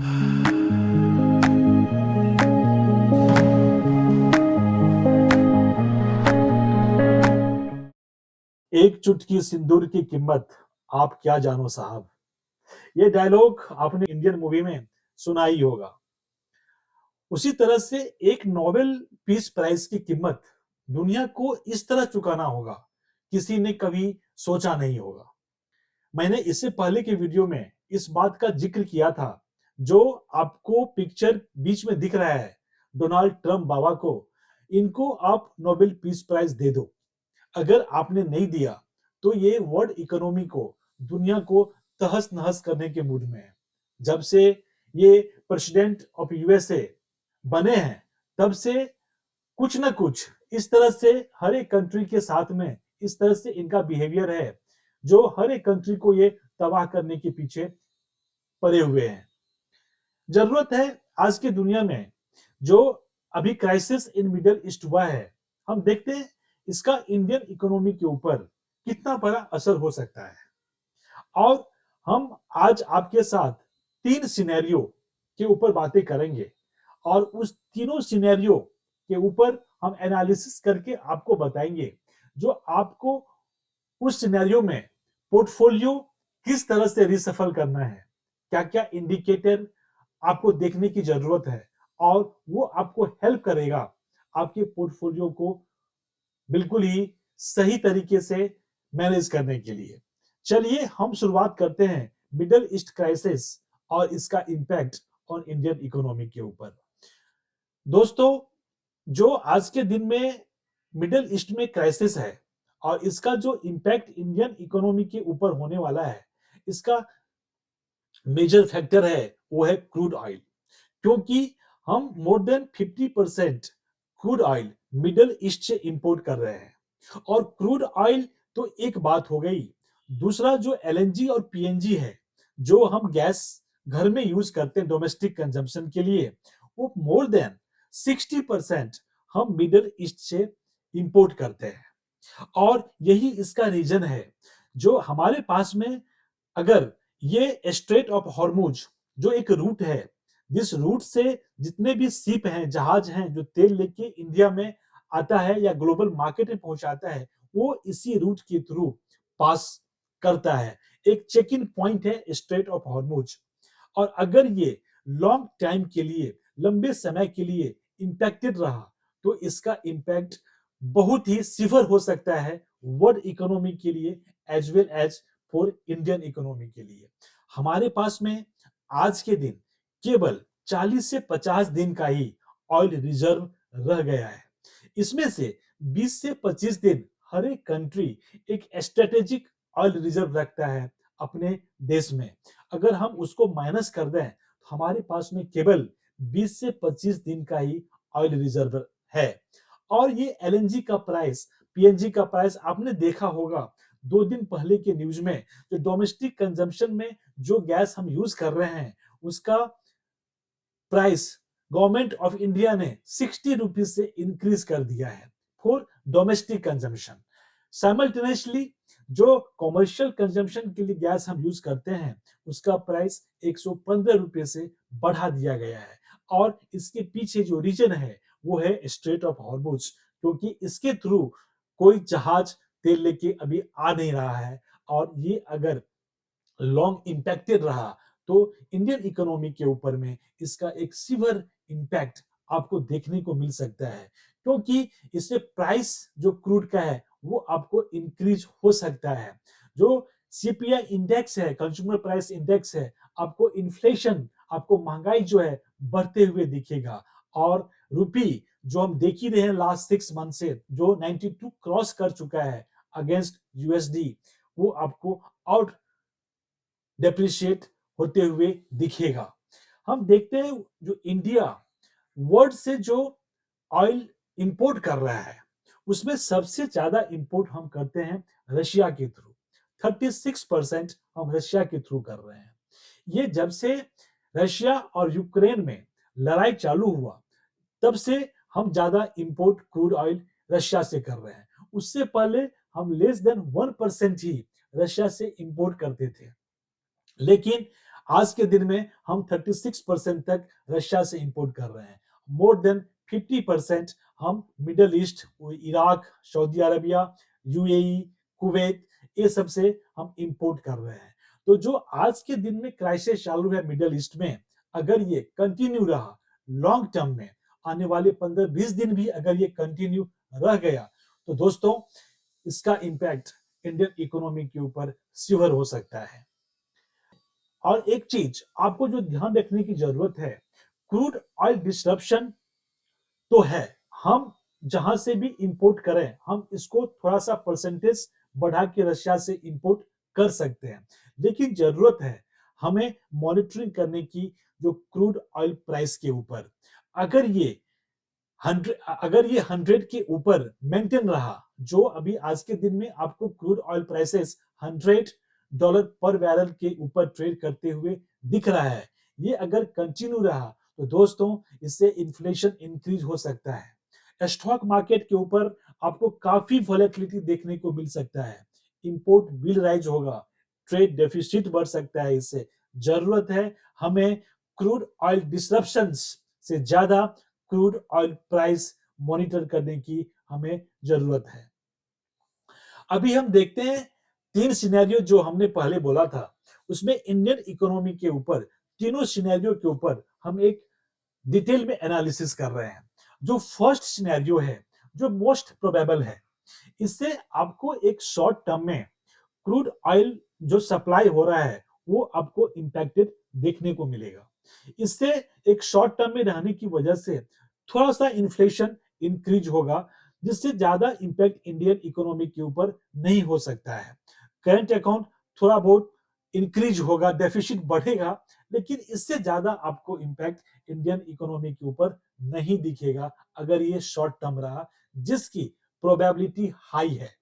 एक चुटकी सिंदूर की कीमत आप क्या जानो साहब। ये डायलॉग आपने इंडियन मूवी में सुना ही होगा। उसी तरह से एक नोबेल पीस प्राइज की कीमत दुनिया को इस तरह चुकाना होगा, किसी ने कभी सोचा नहीं होगा। मैंने इससे पहले के वीडियो में इस बात का जिक्र किया था। जो आपको पिक्चर बीच में दिख रहा है, डोनाल्ड ट्रंप बाबा को, इनको आप नोबेल पीस प्राइज दे दो। अगर आपने नहीं दिया तो ये वर्ल्ड इकोनॉमी को, दुनिया को तहस नहस करने के मूड में है। जब से ये प्रेसिडेंट ऑफ यूएसए बने हैं, तब से कुछ ना कुछ इस तरह से हर एक कंट्री के साथ में इस तरह से इनका बिहेवियर है, जो हर एक कंट्री को ये तबाह करने के पीछे पड़े हुए हैं। जरूरत है आज की दुनिया में, जो अभी क्राइसिस इन मिडिल ईस्ट हुआ है, हम देखते हैं इसका इंडियन इकोनॉमी के ऊपर कितना बड़ा असर हो सकता है। और हम आज आपके साथ 3 सिनेरियो के ऊपर बातें करेंगे और उस तीनों सिनेरियो के ऊपर हम एनालिसिस करके आपको बताएंगे, जो आपको उस सिनेरियो में पोर्टफोलियो किस तरह से रिसफल करना है, क्या-क्या इंडिकेटर आपको देखने की जरूरत है, और वो आपको हेल्प करेगा आपके पोर्टफोलियो को बिल्कुल ही सही तरीके से मैनेज करने के लिए। चलिए हम शुरुआत करते हैं मिडल ईस्ट क्राइसिस और इसका इंपैक्ट ऑन इंडियन इकोनॉमी के ऊपर। दोस्तों, जो आज के दिन में मिडल ईस्ट में क्राइसिस है और इसका जो इंपैक्ट इंडियन इकोनॉमी के ऊपर होने वाला है, इसका मेजर फैक्टर है वो है क्रूड ऑयल। क्योंकि हम more than 50% crude oil middle east से इंपोर्ट कर रहे हैं। और क्रूड ऑयल तो एक बात हो गई, दूसरा जो एलएनजी और पीएनजी है, जो हम गैस घर में यूज करते हैं डोमेस्टिक कंजम्पशन के लिए, वो मोर देन 60% हम मिडल ईस्ट से इंपोर्ट करते हैं। और यही इसका रीजन है, जो हमारे पास में, अगर ये स्ट्रेट ऑफ हॉर्मुज जो एक रूट है, जिस रूट से जितने भी शिप हैं, जहाज हैं, जो तेल लेके इंडिया में आता है या ग्लोबल मार्केट में पहुंचाता है, वो इसी रूट के थ्रू पास करता है। एक चेक इन पॉइंट है स्ट्रेट ऑफ हॉर्मुज। और अगर ये लॉन्ग टाइम के लिए, लंबे समय के लिए इंपैक्टेड रहा, तो इसका इंपैक्ट बहुत ही सिवियर हो सकता है वर्ल्ड इकोनॉमी के लिए as well as for Indian economy के लिए। हमारे पास में आज के दिन केवल 40 से 50 दिन का ही ऑयल रिजर्व रह गया है। इसमें से 20 से 25 दिन हर एक कंट्री एक स्ट्रेटेजिक ऑयल रिजर्व रखता है अपने देश में। अगर हम उसको माइनस कर दें, तो हमारे पास में केवल 20 से 25 दिन का ही ऑयल रिजर्व है। और ये एलएनजी का प्राइस, पीएनजी का प्राइस आपने देखा होगा 2 दिन पहले के न्यूज में, जो डोमेस्टिक कंजम्पशन में जो गैस हम यूज कर रहे हैं, उसका प्राइस गवर्नमेंट ऑफ इंडिया ने 60 रुपीज से इंक्रीज कर दिया है फॉर डोमेस्टिक कंजम्पशन। साइमल्टेनियसली जो कॉमर्शियल कंजम्पशन के लिए गैस हम यूज करते हैं, उसका प्राइस 115 रुपए से बढ़ा दिया गया है। और इसके पीछे जो रीजन है वो है स्ट्रेट ऑफ हॉर्मुज, क्योंकि इसके थ्रू कोई जहाज तेल लेके अभी आ नहीं रहा है। और ये अगर लॉन्ग इम्पैक्टेड रहा, तो इंडियन इकोनॉमी के ऊपर में इसका एक सीवियर इम्पैक्ट आपको देखने को मिल सकता है। क्योंकि इससे प्राइस जो क्रूड का है वो आपको इंक्रीज हो सकता है। जो सीपीआई इंडेक्स है, कंज्यूमर प्राइस इंडेक्स है, आपको इन्फ्लेशन, आपको महंगाई जो है बढ़ते हुए दिखेगा। और रुपी जो हम देख ही रहे हैं लास्ट 6 मंथ से, जो 92 क्रॉस कर चुका है अगेंस्ट यूएसडी, वो आपको आउट डेप्रिशिएट होते हुए दिखेगा। हम देखते हैं जो इंडिया वर्ल्ड से जो ऑयल इंपोर्ट कर रहा है, उसमें सबसे ज्यादा इंपोर्ट हम करते हैं रशिया के थ्रू। 36% हम रशिया के थ्रू कर रहे हैं। ये जब से रशिया और यूक्रेन में लड़ाई चालू हुआ, तब से हम ज्यादा इंपोर्ट क्रूड ऑयल रशिया से कर रहे हैं। उससे पहले हम लेस देन 1% ही रशिया से इंपोर्ट करते थे। लेकिन आज के दिन में हम 36% तक रशिया से इंपोर्ट कर रहे हैं। मोर देन 50% हम middle east, Iraq, Saudi Arabia, UAE, Kuwait, ये सब से हम इंपोर्ट कर रहे हैं। तो जो आज के दिन में क्राइसिस चालू है मिडल ईस्ट में, अगर ये कंटिन्यू रहा लॉन्ग टर्म में, आने वाले 15-20 दिन भी अगर ये कंटिन्यू रह गया, तो दोस्तों इसका इंपैक्ट इंडियन इकोनॉमी के ऊपर सीवियर हो सकता है। और एक चीज आपको जो ध्यान रखने की जरूरत है, क्रूड ऑयल डिस्ट्रप्शन तो है, हम जहां से भी इंपोर्ट करें हम इसको थोड़ा सा परसेंटेज बढ़ा के रशिया से इंपोर्ट कर सकते हैं, लेकिन जरूरत है हमें मॉनिटरिंग करने की जो क्रूड ऑयल प्राइस के ऊपर। अगर ये 100 के ऊपर मेंटेन रहा, जो अभी आज के दिन में आपको क्रूड ऑयल प्राइसेस $100 पर बैरल के ऊपर ट्रेड करते हुए दिख रहा है, ये अगर कंटिन्यू रहा तो दोस्तों इससे इन्फ्लेशन इंक्रीज हो सकता है। स्टॉक मार्केट के ऊपर आपको काफी वॉलेटिलिटी देखने को मिल सकता है, इंपोर्ट बिल राइज होगा, ट्रेड डेफिसिट बढ़ सकता है। इससे जरूरत है हमें क्रूड ऑयल डिसरप्शंस से ज्यादा क्रूड ऑयल प्राइस मॉनिटर करने की हमें जरूरत है। अभी हम देखते हैं 3 सिनेरियो जो हमने पहले बोला था, उसमें इंडियन इकोनॉमी के ऊपर तीनों सिनेरियो के ऊपर हम एक डिटेल में एनालिसिस कर रहे हैं। जो फर्स्ट सिनेरियो है, जो मोस्ट प्रोबेबल है, इससे आपको एक शॉर्ट टर्म में क्रूड ऑयल जो सप्लाई हो रहा है वो आपको इंपैक्टेड देखने को मिलेगा। इससे एक शॉर्ट टर्म में रहने की वजह से थोड़ा सा इन्फ्लेशन इंक्रीज होगा, जिससे ज्यादा इंपैक्ट इंडियन इकोनॉमी के ऊपर नहीं हो सकता है। करंट अकाउंट थोड़ा बहुत इंक्रीज होगा, डेफिसिट बढ़ेगा, लेकिन इससे ज्यादा आपको इंपैक्ट इंडियन इकोनॉमी के ऊपर नहीं दिखेगा अगर ये शॉर्ट टर्म रहा, जिसकी प्रोबेबिलिटी हाई है।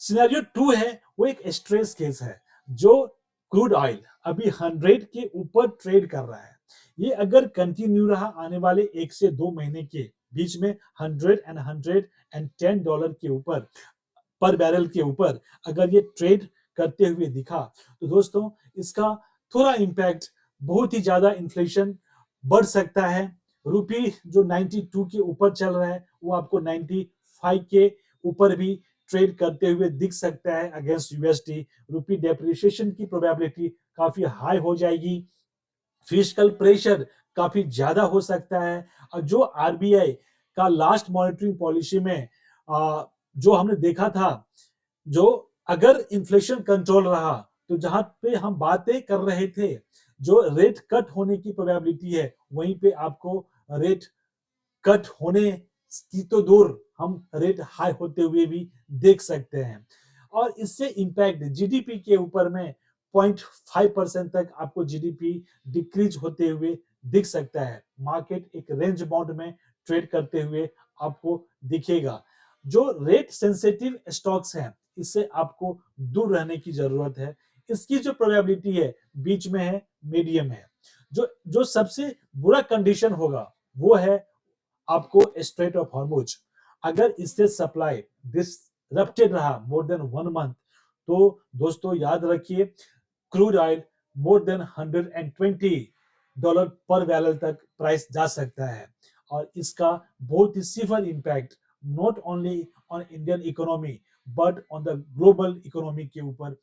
सिनेरियो 2 है, वो एक स्ट्रेस केस है, जो क्रूड ऑयल अभी 100 के ऊपर ट्रेड कर रहा है। ये अगर कंटिन्यू रहा आने वाले 1 से 2 महीने के बीच में $110 के ऊपर पर बैरल के ऊपर अगर ये ट्रेड करते हुए दिखा, तो दोस्तों इसका थोड़ा इंपैक्ट, बहुत ही ज्यादा इन्फ्लेशन बढ़ सकता है। रुपी जो 92 के ऊपर चल रहा है वो आपको 95 के ऊपर भी ट्रेड करते हुए दिख सकता है अगेंस्ट यूएसडी। रुपी डेप्रिसिएशन की प्रोबेबिलिटी काफी हाई हो जाएगी, फिस्कल प्रेशर काफी ज्यादा हो सकता है। और जो आरबीआई का लास्ट मॉनिटरिंग पॉलिसी में जो हमने देखा था, जो अगर इन्फ्लेशन कंट्रोल रहा, तो जहां पे हम बातें कर रहे थे जो रेट कट होने की प्रोबेबिलिटी है, वहीं पे आपको रेट कट होने की तो दूर, हम रेट हाई होते हुए भी देख सकते हैं। और इससे इंपैक्ट जीडीपी के ऊपर में 0.5% तक आपको जीडीपी डिक्रीज होते हुए दिख सकता है। मार्केट एक रेंज बाउंड में ट्रेड करते हुए आपको दिखेगा। जो रेट सेंसिटिव स्टॉक्स हैं, इससे आपको दूर रहने की जरूरत है। इसकी जो प्रोबेबिलिटी है बीच में है, मीडियम है। जो जो सबसे बुरा कंडीशन होगा वो है आपको स्ट्रेट ऑफ हॉर्मुज। अगर इससे सप्लाई डिसरप्टेड रहा मोर देन 1 मंथ, तो दोस्तों याद रखिए क्रूड ऑयल मोर देन $120 पर बैरल तक प्राइस जा सकता है। और इसका बहुत ही severe impact not only on Indian economy but on the global economy के ऊपर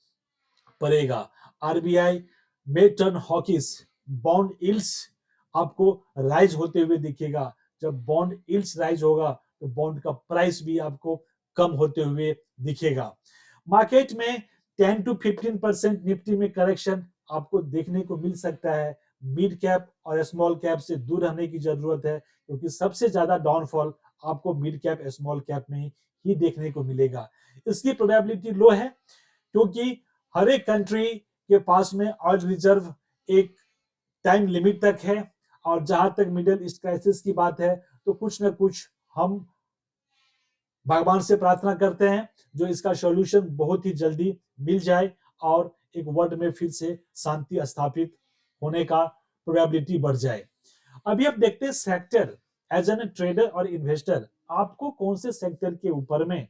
पड़ेगा। आरबीआई में टर्न हॉकिस, बॉन्ड यील्ड्स आपको राइज होते हुए दिखेगा। जब बॉन्ड यील्ड्स राइज होगा तो बॉन्ड का प्राइस भी आपको कम होते हुए दिखेगा। मार्केट में 10 to 15% निफ्टी में करेक्शन आपको देखने को मिल सकता है। मिड कैप और स्मॉल कैप से दूर रहने की जरूरत है, क्योंकि सबसे ज्यादा डाउनफॉल आपको मिड कैप स्मॉल कैप में ही देखने को मिलेगा। इसकी प्रोबेबिलिटी लो है, क्योंकि हर एक कंट्री के पास में ऑयल रिजर्व एक टाइम लिमिट तक है। और जहां तक मिडिल ईस्ट क्राइसिस की बात है, तो कुछ ना कुछ हम भगवान से प्रार्थना करते हैं जो इसका सॉल्यूशन बहुत ही जल्दी मिल जाए और एक वर्ल्ड में फिर से शांति स्थापित होने का प्रोबेबिलिटी बढ़ जाए। अभी आप देखते हैं सेक्टर, एज एन ट्रेडर और इन्वेस्टर आपको कौन से सेक्टर के ऊपर में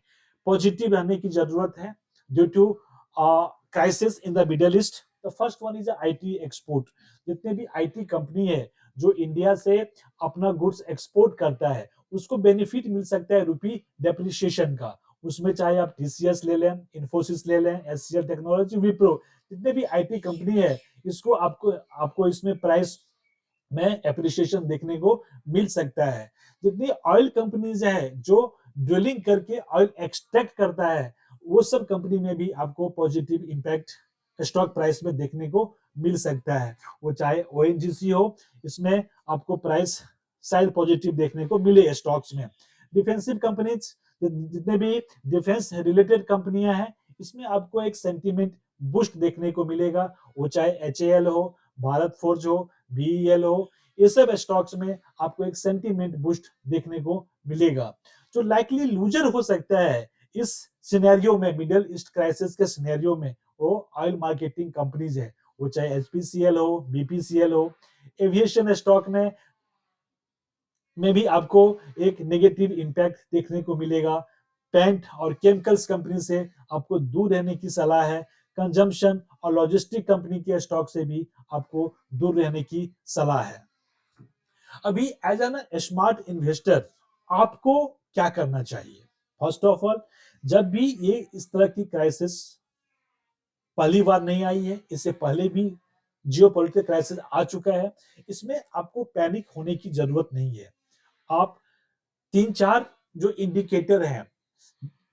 पॉजिटिव रहने की जरूरत है due to crisis in the middle east. The first one is IT export. जितने भी आईटी कंपनी है जो इंडिया से अपना गुड्स एक्सपोर्ट करता है, उसको बेनिफिट मिल सकता है रुपी डेप्रिसिएशन का। उसमें चाहे आप टीसीएस ले लें, इन्फोसिस ले लें, एचसीएल टेक्नोलॉजी, विप्रो, जितने भी आईटी कंपनी है, इसको आपको आपको इसमें प्राइस में एप्रिसिएशन देखने को मिल सकता है। जितनी ऑयल कंपनीज है जो ड्रिलिंग करके ऑयल एक्सट्रैक्ट करता है, वो सब कंपनी में भी आपको पॉजिटिव इंपैक्ट स्टॉक प्राइस में देखने को मिल सकता है। वो चाहे ओएनजीसी हो, इसमें आपको प्राइस शायद पॉजिटिव देखने को मिले स्टॉक्स में। डिफेंसिव कंपनीज, जितने भी डिफेंस रिलेटेड कंपनियां हैं, इसमें आपको एक सेंटीमेंट बूस्ट देखने को मिलेगा। वो चाहे एचएएल हो, भारत फोर्ज हो, बीईएल हो, ये सब स्टॉक्स में आपको एक सेंटीमेंट बूस्ट देखने को मिलेगा। जो लाइकली लूजर हो सकता है इस सिनेरियो में, मिडिल ईस्ट क्राइसिस के सिनेरियो में, वो ऑयल मार्केटिंग कंपनीज है। वो चाहे एचपीसीएल हो, बीपीसीएल हो। एविएशन स्टॉक में भी आपको एक नेगेटिव इंपैक्ट देखने को मिलेगा। पेंट और केमिकल्स कंपनी से आपको दूर रहने की सलाह है। कंजम्पशन और लॉजिस्टिक कंपनी के स्टॉक से भी आपको दूर रहने की सलाह है। अभी एज एन स्मार्ट इन्वेस्टर आपको क्या करना चाहिए? फर्स्ट ऑफ ऑल, जब भी ये इस तरह की क्राइसिस पहली बार नहीं आई है, इससे पहले भी जियोपॉलिटिकल क्राइसिस आ चुका है, इसमें आपको पैनिक होने की जरूरत नहीं है। आप 3-4 जो इंडिकेटर हैं,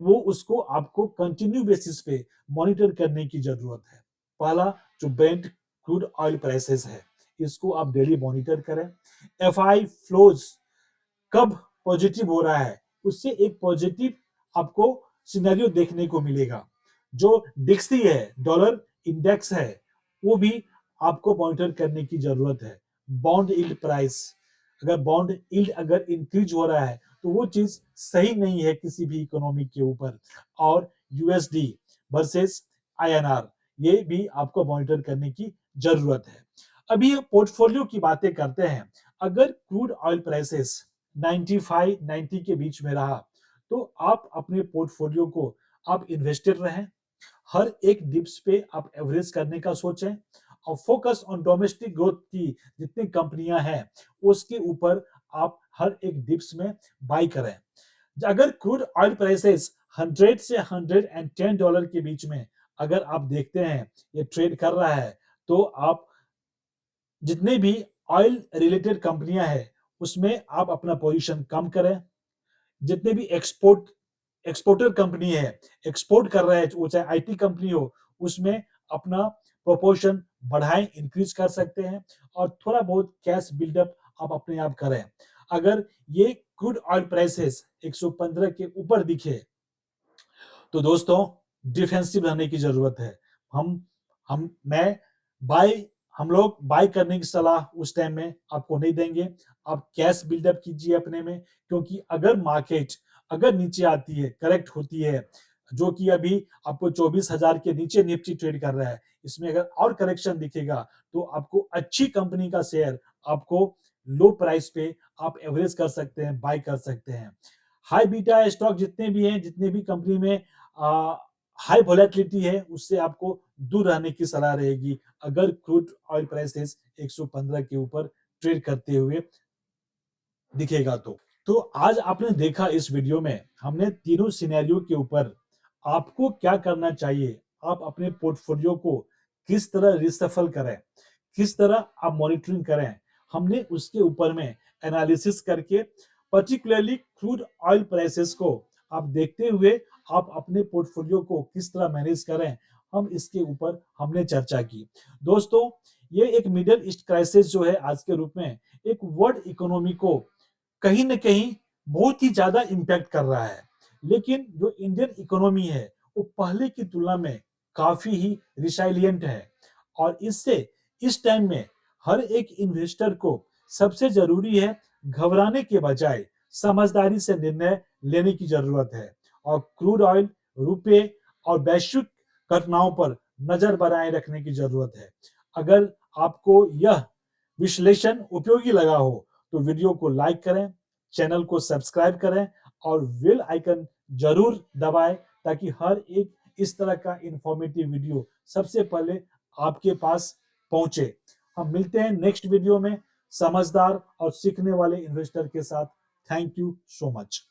वो उसको आपको कंटिन्यू बेसिस पे मॉनिटर करने की जरूरत है। पहला, जो ब्रेंट क्रूड ऑयल प्राइसेस है, इसको आप डेली मॉनिटर करें। एफआई फ्लोज कब पॉजिटिव हो रहा है, उससे एक पॉजिटिव आपको सिनेरियो देखने को मिलेगा। जो डिक्सी है, डॉलर इंडेक्स है, वो भी आपको मॉनिटर करने की जरूरत है। बॉन्ड यील्ड प्राइस, अगर बॉन्ड यील्ड अगर इंक्रीज हो रहा है तो वो चीज सही नहीं है किसी भी इकोनॉमी के ऊपर। और यूएसडी वर्सेस आईएनआर, ये भी आपको मॉनिटर करने की जरूरत है। अभी पोर्टफोलियो की बातें करते हैं। अगर क्रूड ऑयल प्राइसेस 95-90 के बीच में रहा तो आप अपने पोर्टफोलियो को आप इन्वेस्टेड रहें। हर एक डिप्स पे आप एवरेज करने का सोचें और फोकस ऑन डोमेस्टिक ग्रोथ की जितनी कंपनियां हैं उसके ऊपर आप हर एक डिप्स में बाई करें। अगर क्रूड ऑयल प्राइसेस 100 से $110 के बीच में अगर आप देखते हैं ये ट्रेड कर रहा है, तो आप जितने भी ऑयल रिलेटेड कंपनियां हैं उसमें आप अपना पोजीशन कम करें। जितने भी एक्सपोर्टर कंपनी है, एक्सपोर्ट कर रहा है, वो चाहे आईटी कंपनी हो, उसमें अपना प्रोपोर्शन बढ़ाएं, इंक्रीज कर सकते हैं और थोड़ा बहुत कैश बिल्डअप आप अपने आप करें। अगर ये क्रूड ऑयल प्राइसेस 115 के ऊपर दिखे तो दोस्तों डिफेंसिव रहने की जरूरत है। हम मैं बाय हम लोग बाय करने की सलाह उस टाइम में आपको नहीं देंगे। आप कैश बिल्डअप कीजिए अपने में, क्योंकि अगर मार्केट अगर नीचे आती है, करेक्ट होती है, जो कि अभी आपको 24,000 के नीचे निफ्टी ट्रेड कर रहा है, इसमें अगर और करेक्शन दिखेगा तो आपको अच्छी कंपनी का शेयर आपको लो प्राइस पे आप एवरेज कर सकते हैं, बाय कर सकते हैं। हाई बीटा स्टॉक जितने भी हैं, जितने भी कंपनी में हाई वोलेटिलिटी है, उससे आपको दूर रहने की सलाह रहेगी अगर क्रूड ऑयल प्राइसेस 115 के ऊपर ट्रेड करते हुए दिखेगा तो आज आपने देखा इस वीडियो में हमने तीनों सिनेरियो के ऊपर आपको क्या करना चाहिए, आप अपने पोर्टफोलियो को किस तरह रिसफल करें, किस तरह आप मॉनिटरिंग करें, हमने उसके ऊपर में एनालिसिस करके पर्टिकुलरली क्रूड ऑयल प्राइसेस को आप देखते हुए आप अपने पोर्टफोलियो को किस तरह मैनेज करें, हम इसके ऊपर हमने चर्चा की। दोस्तों, ये एक मिडिल ईस्ट क्राइसिस जो है आज के रूप में एक वर्ल्ड इकोनॉमी को कहीं न कहीं बहुत ही ज्यादा इम्पैक्ट कर रहा है। लेकिन जो इंडियन इकोनॉमी है वो पहले की तुलना में काफी ही रिसाइलिएंट है और इससे इस टाइम में हर एक इन्वेस्टर को सबसे जरूरी है घबराने के बजाय समझदारी से निर्णय लेने की जरूरत है और क्रूड ऑयल, रुपए और वैश्विक घटनाओं पर नजर बनाए रखने की जरूरत है। अगर आपको यह विश्लेषण उपयोगी लगा हो तो वीडियो को लाइक करें, चैनल को सब्सक्राइब करें और बेल आइकन जरूर दबाएं ताकि हर एक इस तरह का इंफॉर्मेटिव वीडियो सबसे पहले आपके पास पहुंचे। हम मिलते हैं नेक्स्ट वीडियो में समझदार और सीखने वाले इन्वेस्टर के साथ। Thank you so much.